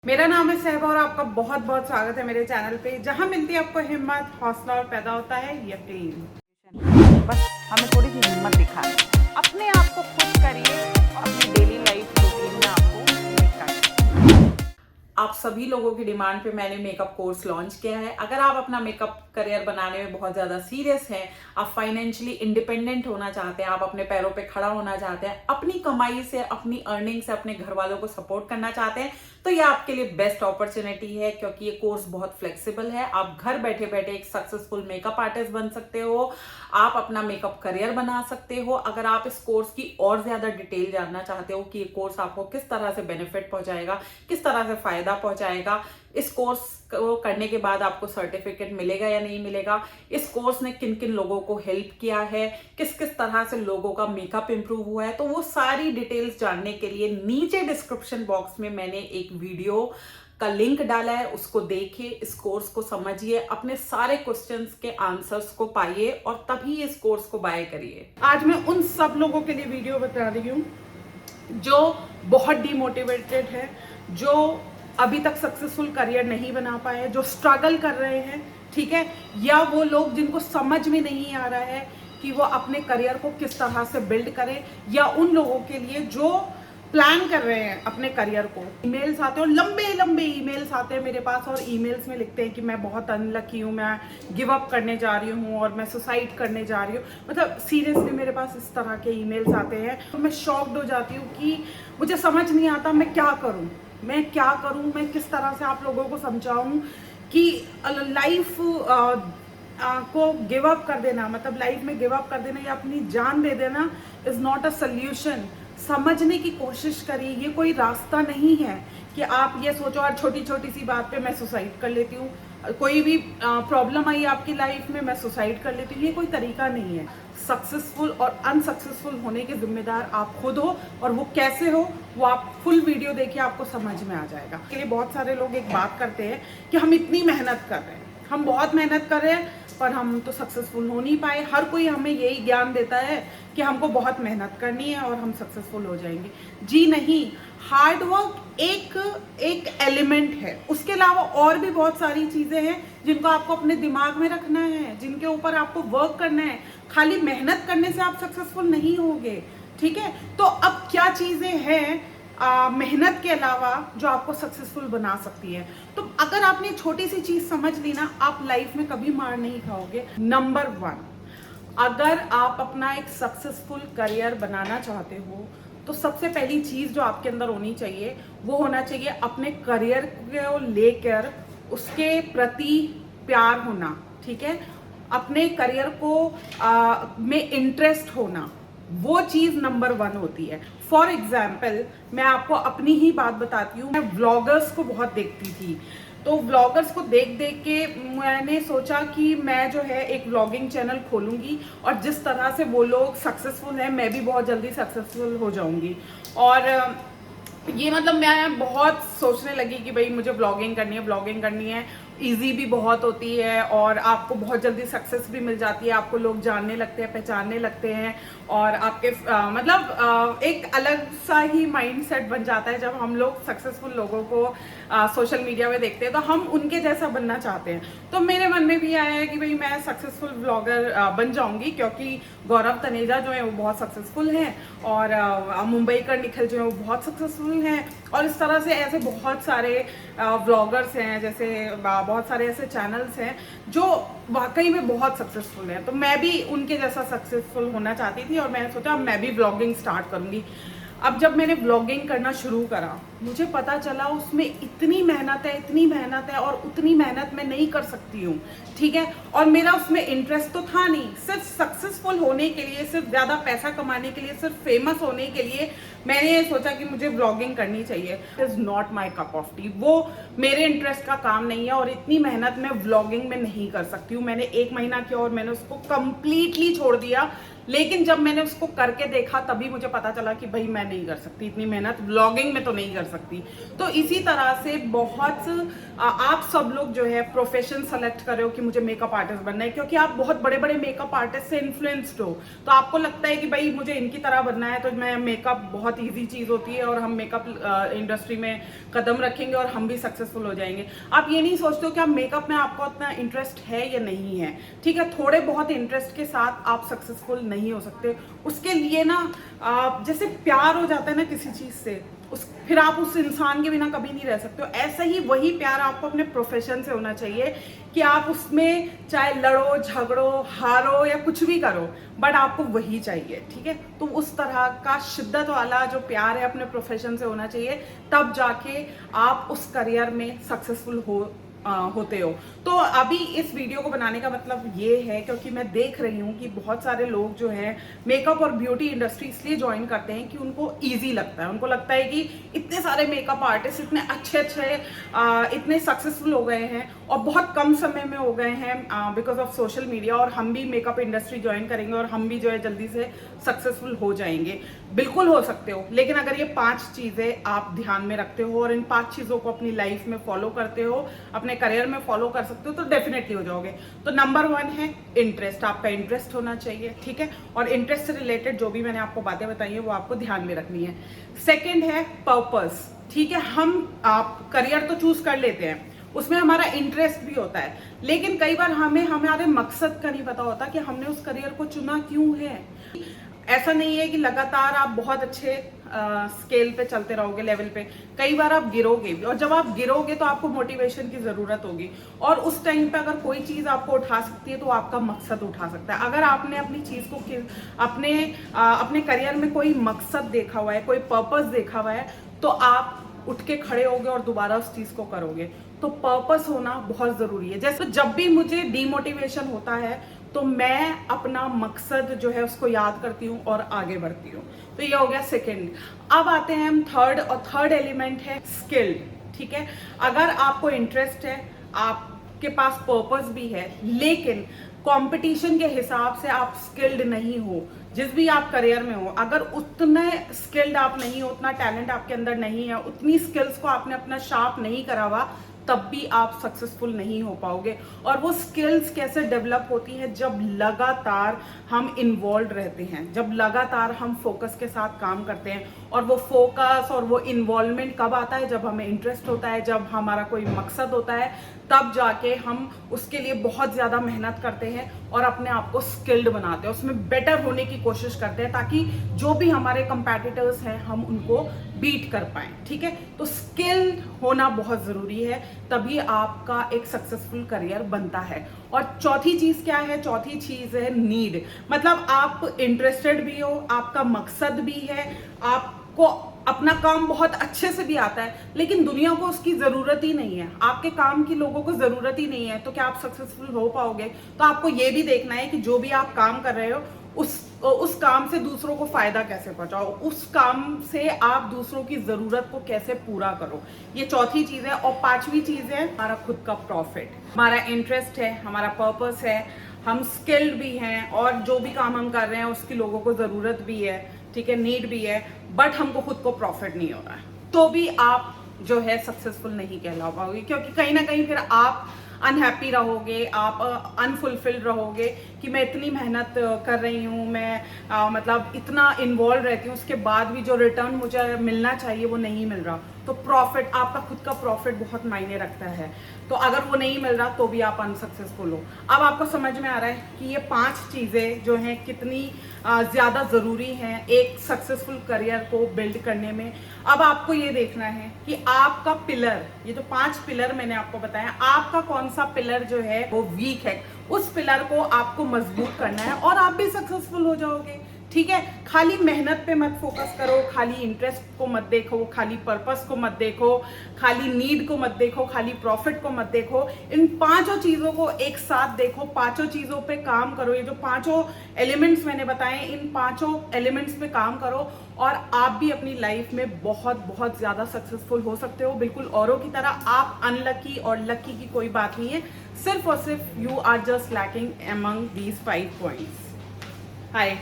मेरा नाम है सहबा और आपका बहुत बहुत स्वागत है मेरे चैनल पे, जहां मिलती है आपको हिम्मत, हौसला और पैदा होता है यकीन। बस हमें थोड़ी सी हिम्मत दिखाएं, अपने आप को खुश करिए और अपनी डेली लाइफ रूटीन में आपको लेकर। आप सभी लोगों की डिमांड पे मैंने मेकअप कोर्स लॉन्च किया है। अगर आप अपना मेकअप करियर बनाने में बहुत ज़्यादा सीरियस हैं, आप फाइनेंशियली इंडिपेंडेंट होना चाहते हैं, आप अपने पैरों पे खड़ा होना चाहते हैं, अपनी कमाई से, अपनी अर्निंग से अपने घर वालों को सपोर्ट करना चाहते हैं, तो ये आपके लिए बेस्ट अपॉर्चुनिटी है, क्योंकि ये कोर्स बहुत फ्लेक्सिबल है। आप घर बैठे बैठे एक सक्सेसफुल मेकअप आर्टिस्ट बन सकते हो, आप अपना मेकअप करियर बना सकते हो। अगर आप इस कोर्स की और ज़्यादा डिटेल जानना चाहते हो कि ये कोर्स आपको किस तरह से बेनिफिट पहुंचाएगा, किस तरह से फायदा पहुंचाएगा, इस कोर्स को करने के बाद आपको सर्टिफिकेट मिलेगा या नहीं मिलेगा, इस कोर्स ने किन किन लोगों को हेल्प किया है, किस किस तरह से लोगों का मेकअप इंप्रूव हुआ है, तो वो सारी डिटेल्स जानने के लिए नीचे डिस्क्रिप्शन बॉक्स में मैंने एक वीडियो का लिंक डाला है, उसको देखिए, इस कोर्स को समझिए, अपने सारे क्वेश्चंस के आंसर्स को पाइए और तभी इस कोर्स को बाय करिए। आज मैं उन सब लोगों के लिए वीडियो बता रही हूँ जो बहुत डिमोटिवेटेड है, जो अभी तक सक्सेसफुल करियर नहीं बना पाए, जो स्ट्रगल कर रहे हैं, ठीक है, या वो लोग जिनको समझ में नहीं आ रहा है कि वो अपने करियर को किस तरह से बिल्ड करें, या उन लोगों के लिए जो प्लान कर रहे हैं अपने करियर को। ईमेल्स आते हैं और लंबे लंबे ईमेल्स आते हैं मेरे पास, और ईमेल्स में लिखते हैं कि मैं बहुत अनलकी हूँ, मैं गिव अप करने जा रही हूँ और मैं सुसाइड करने जा रही हूँ। मतलब सीरियसली मेरे पास इस तरह के ईमेल्स आते हैं तो मैं शॉक्ड हो जाती हूँ कि मुझे समझ नहीं आता मैं क्या करूँ, मैं किस तरह से आप लोगों को समझाऊं कि लाइफ को गिव अप कर देना, मतलब लाइफ में गिव अप कर देना या अपनी जान दे देना इज नॉट अ सोल्यूशन। समझने की कोशिश करिए, ये कोई रास्ता नहीं है कि आप ये सोचो और छोटी छोटी सी बात पे मैं सुसाइड कर लेती हूँ, कोई भी प्रॉब्लम आई आपकी लाइफ में मैं सुसाइड कर लेती हूँ, ये कोई तरीका नहीं है। सक्सेसफुल और अनसक्सेसफुल होने के जिम्मेदार आप खुद हो, और वो कैसे हो वो आप फुल वीडियो देखिए, आपको समझ में आ जाएगा। के लिए बहुत सारे लोग एक बात करते हैं कि हम इतनी मेहनत कर रहे हैं, हम बहुत मेहनत कर रहे हैं, पर हम तो सक्सेसफुल हो नहीं पाए। हर कोई हमें यही ज्ञान देता है कि हमको बहुत मेहनत करनी है और हम सक्सेसफुल हो जाएंगे। जी नहीं, हार्ड वर्क एक एलिमेंट है, उसके अलावा और भी बहुत सारी चीजें हैं जिनको आपको अपने दिमाग में रखना है, जिनके ऊपर आपको वर्क करना है। खाली मेहनत करने से आप सक्सेसफुल नहीं होगे, ठीक है। तो अब क्या चीजें हैं मेहनत के अलावा जो आपको सक्सेसफुल बना सकती है? तो अगर आपने छोटी सी चीज समझ ली ना, आप लाइफ में कभी मार नहीं खाओगे। नंबर 1, अगर आप अपना एक सक्सेसफुल करियर बनाना चाहते हो तो सबसे पहली चीज जो आपके अंदर होनी चाहिए वो होना चाहिए अपने करियर को लेकर उसके प्रति प्यार होना, ठीक है। अपने करियर को में इंटरेस्ट होना, वो चीज नंबर 1 होती है। फॉर एग्जाम्पल मैं आपको अपनी ही बात बताती हूँ, मैं व्लॉगर्स को बहुत देखती थी, तो व्लॉगर्स को देख देख के मैंने सोचा कि मैं जो है एक व्लॉगिंग चैनल खोलूंगी, और जिस तरह से वो लोग सक्सेसफुल हैं मैं भी बहुत जल्दी सक्सेसफुल हो जाऊंगी। और ये मतलब मैं बहुत सोचने लगी कि भाई मुझे व्लॉगिंग करनी है, इजी भी बहुत होती है और आपको बहुत जल्दी सक्सेस भी मिल जाती है, आपको लोग जानने लगते हैं, पहचानने लगते हैं, और आपके एक अलग सा ही माइंडसेट बन जाता है जब हम लोग सक्सेसफुल लोगों को सोशल मीडिया में देखते हैं, तो हम उनके जैसा बनना चाहते हैं। तो मेरे मन में भी आया है कि भाई मैं सक्सेसफुल व्लॉगर बन जाऊंगी, क्योंकि गौरव तनेजा जो है वो बहुत सक्सेसफुल हैं, और मुंबईकर निखिल जो है वो बहुत सक्सेसफुल हैं, और इस तरह से ऐसे बहुत सारे व्लॉगर्स हैं, जैसे बहुत सारे ऐसे चैनल्स हैं जो वाकई में बहुत सक्सेसफुल हैं। तो मैं भी उनके जैसा सक्सेसफुल होना चाहती थी, और मैंने सोचा मैं भी व्लॉगिंग स्टार्ट करूंगी। अब जब मैंने व्लॉगिंग करना शुरू करा, मुझे पता चला उसमें इतनी मेहनत है और उतनी मेहनत मैं नहीं कर सकती हूँ, ठीक है। और मेरा उसमें इंटरेस्ट तो था नहीं। सिर्फ सक्सेसफुल होने के लिए, सिर्फ ज़्यादा पैसा कमाने के लिए, सिर्फ फेमस होने के लिए मैंने ये सोचा कि मुझे व्लॉगिंग करनी चाहिए। It is not my cup of T, वो मेरे इंटरेस्ट का काम नहीं है, और इतनी मेहनत मैं व्लॉगिंग में नहीं कर सकती हूँ। मैंने 1 महीना किया और मैंने उसको कंप्लीटली छोड़ दिया। लेकिन जब मैंने उसको करके देखा तभी मुझे पता चला कि भाई मैं नहीं कर सकती इतनी मेहनत, व्लॉगिंग में तो नहीं कर सकती। तो इसी तरह से बहुत आप सब लोग जो है प्रोफेशन सेलेक्ट कर रहे हो कि मुझे मेकअप आर्टिस्ट बनना है, क्योंकि आप बहुत बड़े बड़े मेकअप आर्टिस्ट से इन्फ्लुएंस्ड हो, तो आपको लगता है कि भाई मुझे इनकी तरह बनना है, तो मैं मेकअप बहुत ईजी चीज़ होती है और हम मेकअप इंडस्ट्री में कदम रखेंगे और हम भी सक्सेसफुल हो जाएंगे। आप ये नहीं सोचते हो कि आप मेकअप में आपको उतना इंटरेस्ट है या नहीं है। ठीक है, थोड़े बहुत इंटरेस्ट के साथ आप सक्सेसफुल नहीं हो सकते। उसके लिए ना जैसे प्यार हो जाता है ना किसी चीज़ से, फिर आप उस इंसान के बिना कभी नहीं रह सकते हो। ऐसा ही वही प्यार आपको अपने प्रोफेशन से होना चाहिए कि आप उसमें चाहे लड़ो झगड़ो हारो या कुछ भी करो, बट आपको वही चाहिए। ठीक है, तो उस तरह का शिद्दत वाला जो प्यार है अपने प्रोफेशन से होना चाहिए, तब जाके आप उस करियर में सक्सेसफुल होते हो। तो अभी इस वीडियो को बनाने का मतलब ये है क्योंकि मैं देख रही हूँ कि बहुत सारे लोग जो हैं मेकअप और ब्यूटी इंडस्ट्री इसलिए ज्वाइन करते हैं कि उनको इजी लगता है। उनको लगता है कि इतने सारे मेकअप आर्टिस्ट इतने अच्छे इतने सक्सेसफुल हो गए हैं और बहुत कम समय में हो गए हैं बिकॉज ऑफ सोशल मीडिया, और हम भी मेकअप इंडस्ट्री ज्वाइन करेंगे और हम भी जो है जल्दी से सक्सेसफुल हो जाएंगे। बिल्कुल हो सकते हो, लेकिन अगर ये 5 चीज़ें आप ध्यान में रखते हो और इन 5 चीज़ों को अपनी लाइफ में फॉलो करते हो, अपने करियर में फॉलो कर सकते हो, तो डेफिनेटली हो जाओगे। तो नंबर 1 है इंटरेस्ट। आपका इंटरेस्ट होना चाहिए। ठीक है, और इंटरेस्ट से रिलेटेड जो भी मैंने आपको बातें बताई है वो आपको ध्यान में रखनी है। सेकेंड है पर्पस। ठीक है, हम आप करियर तो चूज कर लेते हैं, उसमें हमारा इंटरेस्ट भी होता है, लेकिन कई बार हमें हमारे मकसद का नहीं पता होता कि हमने उस करियर को चुना क्यों है। ऐसा नहीं है कि लगातार आप बहुत अच्छे स्केल पे चलते रहोगे, लेवल पे। कई बार आप गिरोगे भी, और जब आप गिरोगे तो आपको मोटिवेशन की जरूरत होगी, और उस टाइम पे अगर कोई चीज आपको उठा सकती है तो आपका मकसद उठा सकता है। अगर आपने अपनी चीज को अपने करियर में कोई मकसद देखा हुआ है, कोई पर्पस देखा हुआ है, तो आप उठ के खड़े होगे और दोबारा उस चीज को करोगे। तो पर्पस होना बहुत जरूरी है। जैसे जब भी मुझे डीमोटिवेशन होता है तो मैं अपना मकसद जो है उसको याद करती हूँ और आगे बढ़ती हूँ। तो ये हो गया सेकंड। अब आते हैं हम थर्ड, और थर्ड एलिमेंट है स्किल्ड। ठीक है, अगर आपको इंटरेस्ट है, आपके पास पर्पस भी है, लेकिन कंपटीशन के हिसाब से आप स्किल्ड नहीं हो, जिस भी आप करियर में हो, अगर उतने स्किल्ड आप नहीं हो, उतना टैलेंट आपके अंदर नहीं है, उतनी स्किल्स को आपने अपना शार्प नहीं करा हुआ, तब भी आप सक्सेसफुल नहीं हो पाओगे। और वो स्किल्स कैसे डेवलप होती है? जब लगातार हम इन्वॉल्व रहते हैं, जब लगातार हम फोकस के साथ काम करते हैं। और वो फोकस और वो इन्वॉल्वमेंट कब आता है? जब हमें इंटरेस्ट होता है, जब हमारा कोई मकसद होता है, तब जाके हम उसके लिए बहुत ज़्यादा मेहनत करते हैं और अपने आप को स्किल्ड बनाते हैं, उसमें बेटर होने की कोशिश करते हैं, ताकि जो भी हमारे कंपेटिटर्स हैं हम उनको बीट कर पाएं। ठीक है, तो स्किल होना बहुत ज़रूरी है, तभी आपका एक सक्सेसफुल करियर बनता है। और चौथी चीज़ क्या है? चौथी चीज़ है नीड। मतलब आप इंटरेस्टेड भी हो, आपका मकसद भी है, आपको अपना काम बहुत अच्छे से भी आता है, लेकिन दुनिया को उसकी जरूरत ही नहीं है, आपके काम की लोगों को जरूरत ही नहीं है, तो क्या आप सक्सेसफुल हो पाओगे? तो आपको ये भी देखना है कि जो भी आप काम कर रहे हो उस काम से दूसरों को फायदा कैसे पहुंचाओ, उस काम से आप दूसरों की जरूरत को कैसे पूरा करो। ये चौथी चीज है। और पांचवी चीज है हमारा खुद का प्रॉफिट। हमारा इंटरेस्ट है, हमारा पर्पस है, हम स्किल्ड भी हैं, और जो भी काम हम कर रहे हैं उसकी लोगों को जरूरत भी है। ठीक है, नीड भी है, बट हमको खुद को प्रॉफिट नहीं हो रहा है, तो भी आप जो है सक्सेसफुल नहीं कहला पाओगे, क्योंकि कहीं ना कहीं फिर आप अनहैप्पी रहोगे, आप अनफुलफिल्ड रहोगे कि मैं इतनी मेहनत कर रही हूँ, मैं मतलब इतना इन्वॉल्व रहती हूँ, उसके बाद भी जो रिटर्न मुझे मिलना चाहिए वो नहीं मिल रहा। तो प्रॉफिट, आपका खुद का प्रॉफिट बहुत मायने रखता है। तो अगर वो नहीं मिल रहा तो भी आप अनसक्सेसफुल हो। अब आपको समझ में आ रहा है कि ये 5 चीज़ें जो हैं कितनी ज़्यादा ज़रूरी हैं एक सक्सेसफुल करियर को बिल्ड करने में। अब आपको ये देखना है कि आपका पिलर, ये जो 5 पिलर मैंने आपको बताया, आपका कौन सा पिलर जो है वो वीक है, उस पिलर को आपको मजबूत करना है और आप भी सक्सेसफुल हो जाओगे। ठीक है, खाली मेहनत पे मत फोकस करो, खाली इंटरेस्ट को मत देखो, खाली पर्पस को मत देखो, खाली नीड को मत देखो, खाली प्रॉफिट को मत देखो। इन 5 चीजों को एक साथ देखो, 5 चीजों पे काम करो। ये जो 5 एलिमेंट्स मैंने बताए, इन 5 एलिमेंट्स पे काम करो और आप भी अपनी लाइफ में बहुत बहुत ज्यादा सक्सेसफुल हो सकते हो, बिल्कुल औरों की तरह। आप अनलकी और लकी की कोई बात नहीं है, सिर्फ और सिर्फ you are just lacking among these 5 points. Hi,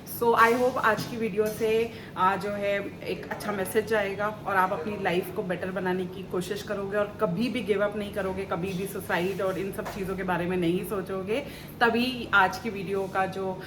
so I hope आज की वीडियो से जो है एक अच्छा मैसेज जाएगा और आप अपनी लाइफ को बेटर बनाने की कोशिश करोगे और कभी भी गिव अप नहीं करोगे, कभी भी सुसाइड और इन सब चीज़ों के बारे में नहीं सोचोगे, तभी आज की वीडियो का जो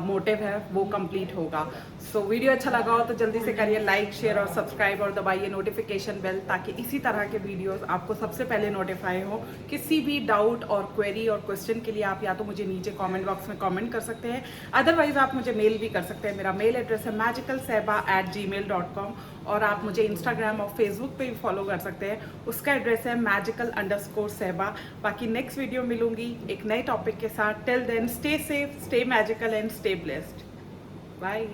मोटिव है वो कंप्लीट होगा। सो वीडियो अच्छा लगा हो तो जल्दी से करिए लाइक, शेयर और सब्सक्राइब और दबाइए नोटिफिकेशन बेल, ताकि इसी तरह के वीडियोस आपको सबसे पहले नोटिफाई हो। किसी भी डाउट और क्वेरी और क्वेश्चन के लिए आप या तो मुझे नीचे कमेंट बॉक्स में कमेंट कर सकते हैं, अदरवाइज आप मुझे मेल भी कर सकते हैं। मेरा मेल एड्रेस है magicalsaiba@gmail.com और आप मुझे इंस्टाग्राम और फेसबुक पे भी फॉलो कर सकते हैं, उसका एड्रेस है magical_saiba। बाकी नेक्स्ट वीडियो मिलूंगी एक नए टॉपिक के साथ। Till then stay safe, stay magical and stay blessed. Bye.